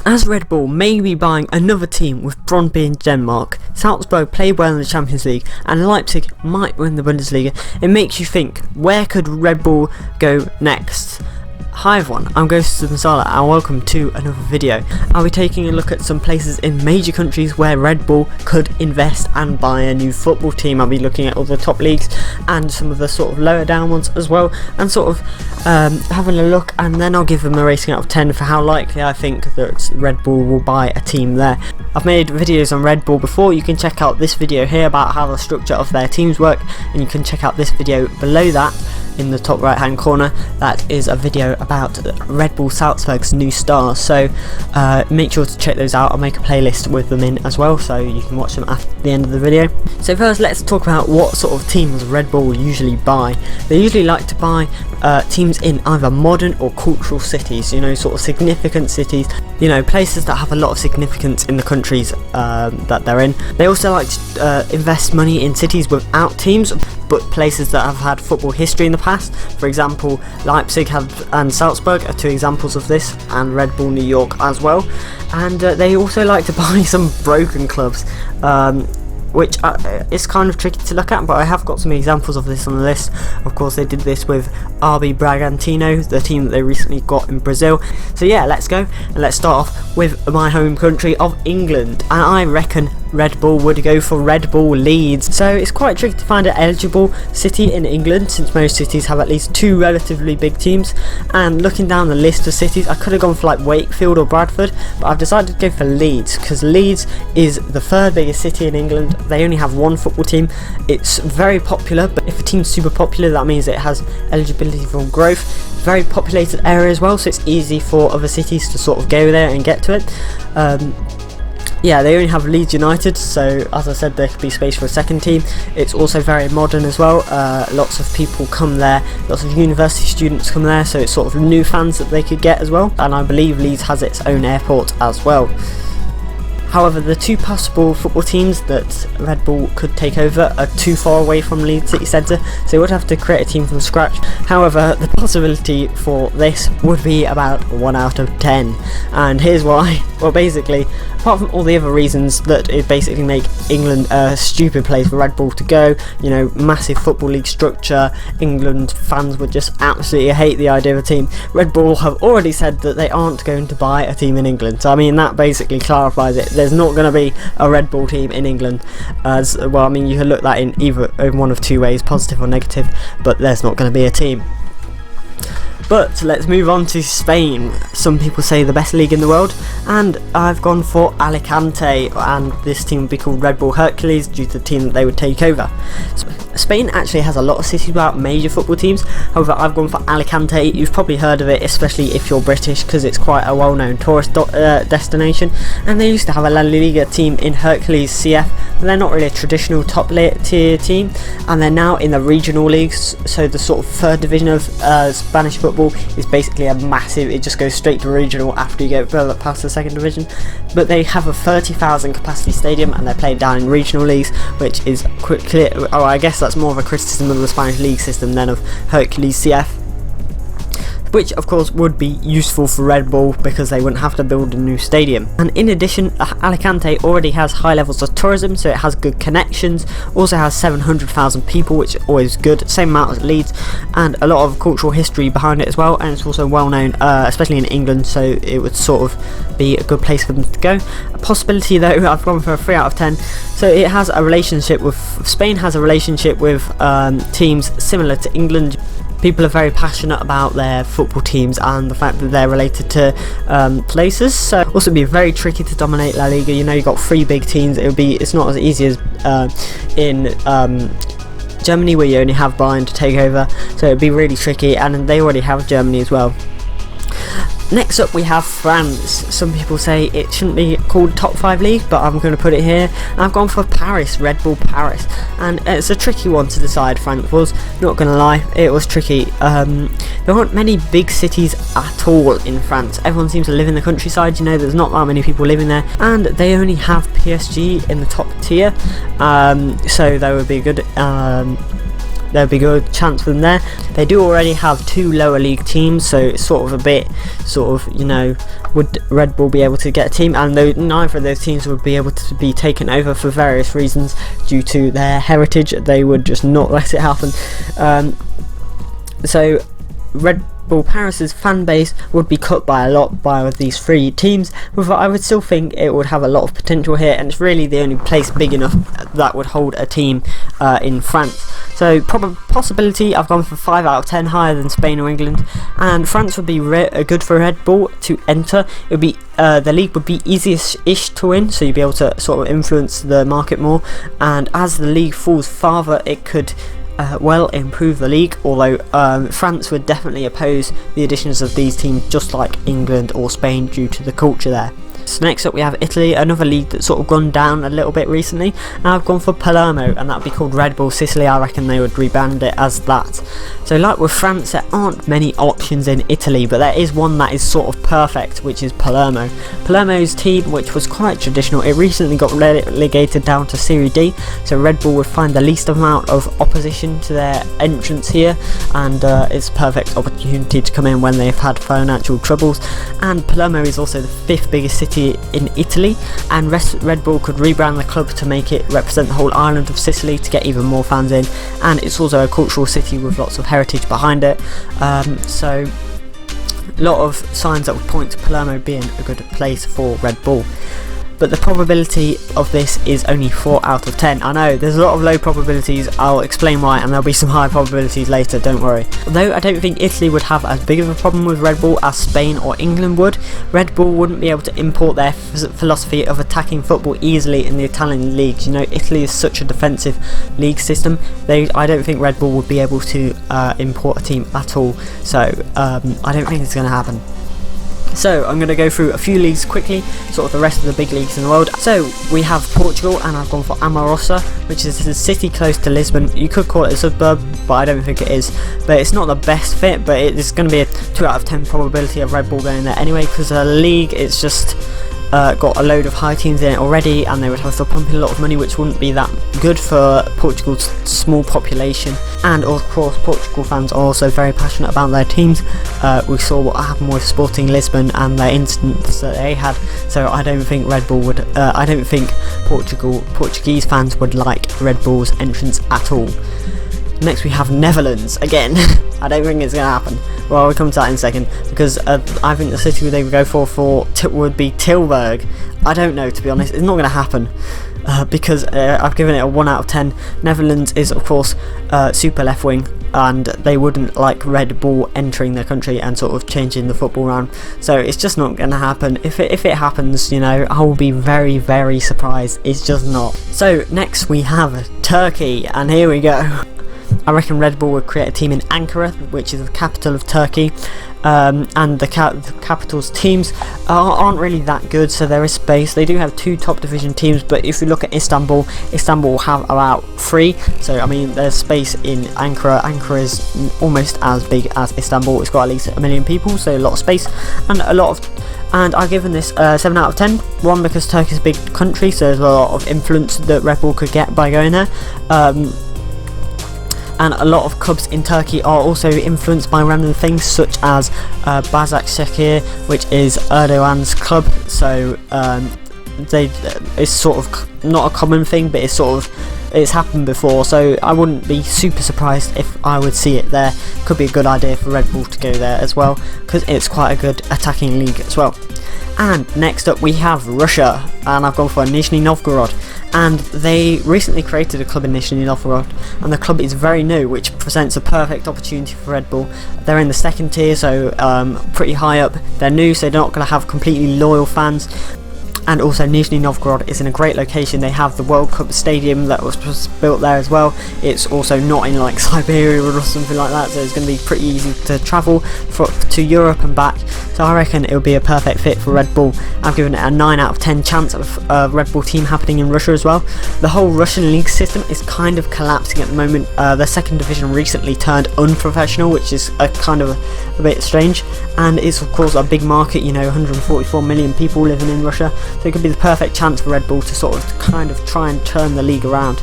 As Red Bull may be buying another team with Brøndby in Denmark, Salzburg play well in the Champions League, and Leipzig might win the Bundesliga, it makes you think, where could Red Bull go next? Hi everyone, I'm Ghost of Masala and welcome to another video. I'll be taking a look at some places in major countries where Red Bull could invest and buy a new football team. I'll be looking at all the top leagues and some of the sort of lower down ones as well, and sort of having a look, and then I'll give them a rating out of 10 for how likely I think that Red Bull will buy a team there. I've made videos on Red Bull before. You can check out this video here about how the structure of their teams work, and you can check out this video below that in the top right hand corner. That is a video about Red Bull Salzburg's new stars, so make sure to check those out. I'll make a playlist with them in as well, so you can watch them after the end of the video. So first, let's talk about what sort of teams Red Bull usually buy. They usually like to buy teams in either modern or cultural cities, you know, sort of significant cities, you know, places that have a lot of significance in the countries that they're in. They also like to invest money in cities without teams, but places that have had football history in the past. For example, Leipzig and Salzburg are two examples of this, and Red Bull New York as well. And they also like to buy some broken clubs, which is kind of tricky to look at, but I have got some examples of this on the list. Of course, they did this with RB Bragantino, the team that they recently got in Brazil. So yeah, let's go and let's start off with my home country of England, and I reckon Red Bull would go for Red Bull Leeds. So it's quite tricky to find an eligible city in England, since most cities have at least two relatively big teams. And looking down the list of cities, I could have gone for like Wakefield or Bradford, but I've decided to go for Leeds because Leeds is the third biggest city in England. They only have one football team. It's very popular, but if a team's super popular, that means it has eligibility for growth. Very populated area as well, so it's easy for other cities to sort of go there and get to it. Yeah, they only have Leeds United, so as I said, there could be space for a second team. It's also very modern as well. Lots of people come there, lots of university students come there, so it's sort of new fans that they could get as well. And I believe Leeds has its own airport as well. However, the two possible football teams that Red Bull could take over are too far away from Leeds city centre, so they would have to create a team from scratch. However, the possibility for this would be about 1 out of 10, and here's why. Well, basically, apart from all the other reasons that it basically make England a stupid place for Red Bull to go, you know, massive football league structure, England fans would just absolutely hate the idea of a team. Red Bull have already said that they aren't going to buy a team in England, so I mean that basically clarifies it. There's not going to be a Red Bull team in England. As well, I mean, you can look that in either in one of two ways, positive or negative, but there's not going to be a team. But let's move on to Spain. Some people say the best league in the world, and I've gone for Alicante, and this team would be called Red Bull Hercules due to the team that they would take over. Spain actually has a lot of cities without major football teams. However, I've gone for Alicante. You've probably heard of it, especially if you're British, because it's quite a well-known tourist destination. And they used to have a La Liga team in Hercules CF, but they're not really a traditional top tier team, and they're now in the regional leagues. So the sort of third division of Spanish football is basically a massive, it just goes straight to regional after you get further past the second division. But they have a 30,000 capacity stadium, and they're played down in regional leagues, which is quickly, oh, I guess that's more of a criticism of the Spanish league system than of Hercules CF, which of course would be useful for Red Bull because they wouldn't have to build a new stadium. And in addition, Alicante already has high levels of tourism, so it has good connections, also has 700,000 people, which is always good, same amount as Leeds, and a lot of cultural history behind it as well, and it's also well known, especially in England, so it would sort of be a good place for them to go. A possibility though, I've gone for a 3 out of 10, so it has a relationship with, Spain has a relationship with teams similar to England. People are very passionate about their football teams and the fact that they're related to places, so also be very tricky to dominate La Liga. You know, you've got 3 big teams. It's not as easy as in Germany, where you only have Bayern to take over, so it'd be really tricky, and they already have Germany as well. Next up we have France. Some people say it shouldn't be called top 5 league, but I'm going to put it here. I've gone for Paris, Red Bull Paris, and it's a tricky one to decide. France was, not going to lie, it was tricky. There aren't many big cities at all in France. Everyone seems to live in the countryside, you know, there's not that many people living there, and they only have PSG in the top tier, so that would be good. there'd be a good chance for them there. They do already have 2 lower league teams, so it's sort of a bit, would Red Bull be able to get a team? And neither of those teams would be able to be taken over for various reasons due to their heritage. They would just not let it happen. So Red Bull Paris's fan base would be cut by a lot by these 3 teams, but I would still think it would have a lot of potential here, and it's really the only place big enough that would hold a team in France. So possibility, I've gone for 5 out of 10, higher than Spain or England, and France would be good for Red Bull to enter. It would be the league would be easiest-ish to win, so you'd be able to sort of influence the market more, and as the league falls farther, it could improve the league, although France would definitely oppose the additions of these teams, just like England or Spain, due to the culture there. So next up we have Italy, another league that's sort of gone down a little bit recently, and I've gone for Palermo, and that would be called Red Bull Sicily. I reckon they would rebrand it as that. So like with France, there aren't many options in Italy, but there is one that is sort of perfect, which is Palermo. Palermo's team, which was quite traditional, it recently got relegated down to Serie D, so Red Bull would find the least amount of opposition to their entrance here, and it's a perfect opportunity to come in when they've had financial troubles. And Palermo is also the 5th biggest city in Italy, and Red Bull could rebrand the club to make it represent the whole island of Sicily to get even more fans in, and it's also a cultural city with lots of heritage behind it, so a lot of signs that would point to Palermo being a good place for Red Bull. But the probability of this is only 4 out of 10. I know, there's a lot of low probabilities, I'll explain why, and there'll be some high probabilities later, don't worry. Although I don't think Italy would have as big of a problem with Red Bull as Spain or England would, Red Bull wouldn't be able to import their philosophy of attacking football easily in the Italian leagues. You know, Italy is such a defensive league system, I don't think Red Bull would be able to import a team at all, so I don't think it's going to happen. So I'm going to go through a few leagues quickly, sort of the rest of the big leagues in the world. So we have Portugal, and I've gone for Amarosa, which is a city close to Lisbon. You could call it a suburb, but I don't think it is. But it's not the best fit, but it's going to be a 2 out of 10 probability of Red Bull going there anyway, because the league, it's just got a load of high teams in it already, and they would have to pump in a lot of money, which wouldn't be that good for Portugal's small population. And of course Portugal fans are also very passionate about their teams. We saw what happened with Sporting Lisbon and their incidents that they had, so I don't think Red Bull would I don't think Portuguese fans would like Red Bull's entrance at all. Next we have Netherlands again. I don't think it's going to happen. Well, we'll come to that in a second, because I think the city they would go for would be Tilburg. I don't know, to be honest. It's not going to happen, because I've given it a 1 out of 10. Netherlands is of course super left wing, and they wouldn't like Red Bull entering their country and sort of changing the football around, so it's just not going to happen. If it happens, you know, I will be very, very surprised. It's just not. So next we have Turkey, and here we go. I reckon Red Bull would create a team in Ankara, which is the capital of Turkey, and the capital's teams aren't really that good, so there is space. They do have 2 top division teams, but if you look at Istanbul will have about 3, so I mean there's space in Ankara. Ankara is almost as big as Istanbul. It's got at least 1 million people, so a lot of space and and I've given this 7 out of 10. One, because Turkey is a big country, so there's a lot of influence that Red Bull could get by going there. And a lot of clubs in Turkey are also influenced by random things, such as Başakşehir, which is Erdogan's club. So it's sort of not a common thing, but it's happened before. So I wouldn't be super surprised if I would see it there. Could be a good idea for Red Bull to go there as well, because it's quite a good attacking league as well. And next up we have Russia, and I've gone for Nizhny Novgorod, and they recently created a club in Nizhny Novgorod, and the club is very new, which presents a perfect opportunity for Red Bull. They're in the 2nd tier, so pretty high up. They're new, so they're not going to have completely loyal fans. And also Nizhny Novgorod is in a great location. They have the World Cup stadium that was built there as well. It's also not in like Siberia or something like that, so it's going to be pretty easy to travel to Europe and back. So I reckon it would be a perfect fit for Red Bull. I've given it a 9 out of 10 chance of a Red Bull team happening in Russia as well. The whole Russian league system is kind of collapsing at the moment. The 2nd division recently turned unprofessional, which is a bit strange, and it's of course a big market, you know, 144 million people living in Russia, so it could be the perfect chance for Red Bull to sort of kind of try and turn the league around.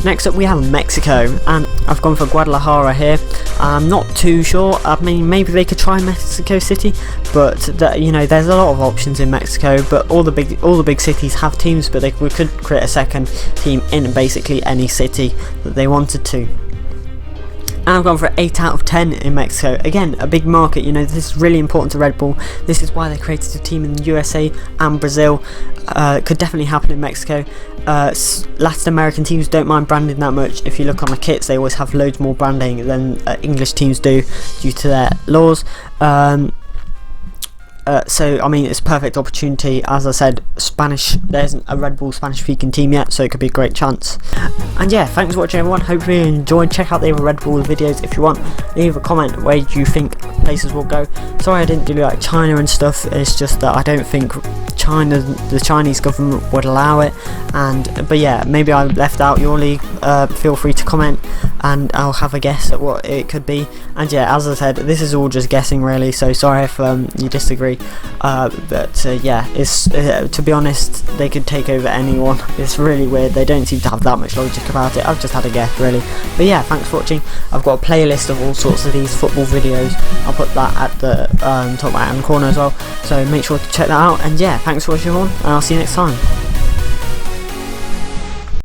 Next up we have Mexico, and I've gone for Guadalajara here. I'm not too sure. I mean, maybe they could try Mexico City, but you know, there's a lot of options in Mexico. But all the big cities have teams, but we could create a second team in basically any city that they wanted to. And I've gone for 8 out of 10 in Mexico. Again, a big market, you know, this is really important to Red Bull. This is why they created a team in the USA and Brazil. It could definitely happen in Mexico. Latin American teams don't mind branding that much. If you look on the kits, they always have loads more branding than English teams do due to their laws. So I mean, it's a perfect opportunity. As I said, Spanish, there isn't a Red Bull Spanish speaking team yet, so it could be a great chance. And yeah, thanks for watching everyone. Hopefully you enjoyed. Check out the other Red Bull videos if you want. Leave a comment where you think places will go. Sorry I didn't do like China and stuff. It's just that I don't think the Chinese government would allow it. But yeah, maybe I left out your league. Feel free to comment and I'll have a guess at what it could be. And yeah, as I said, this is all just guessing really, so sorry if you disagree. Yeah, it's to be honest, they could take over anyone. It's really weird. They don't seem to have that much logic about it. I've just had a guess really. But yeah, thanks for watching. I've got a playlist of all sorts of these football videos. I'll put that at the top right hand corner as well, so make sure to check that out. And yeah, thanks for watching everyone, and I'll see you next time.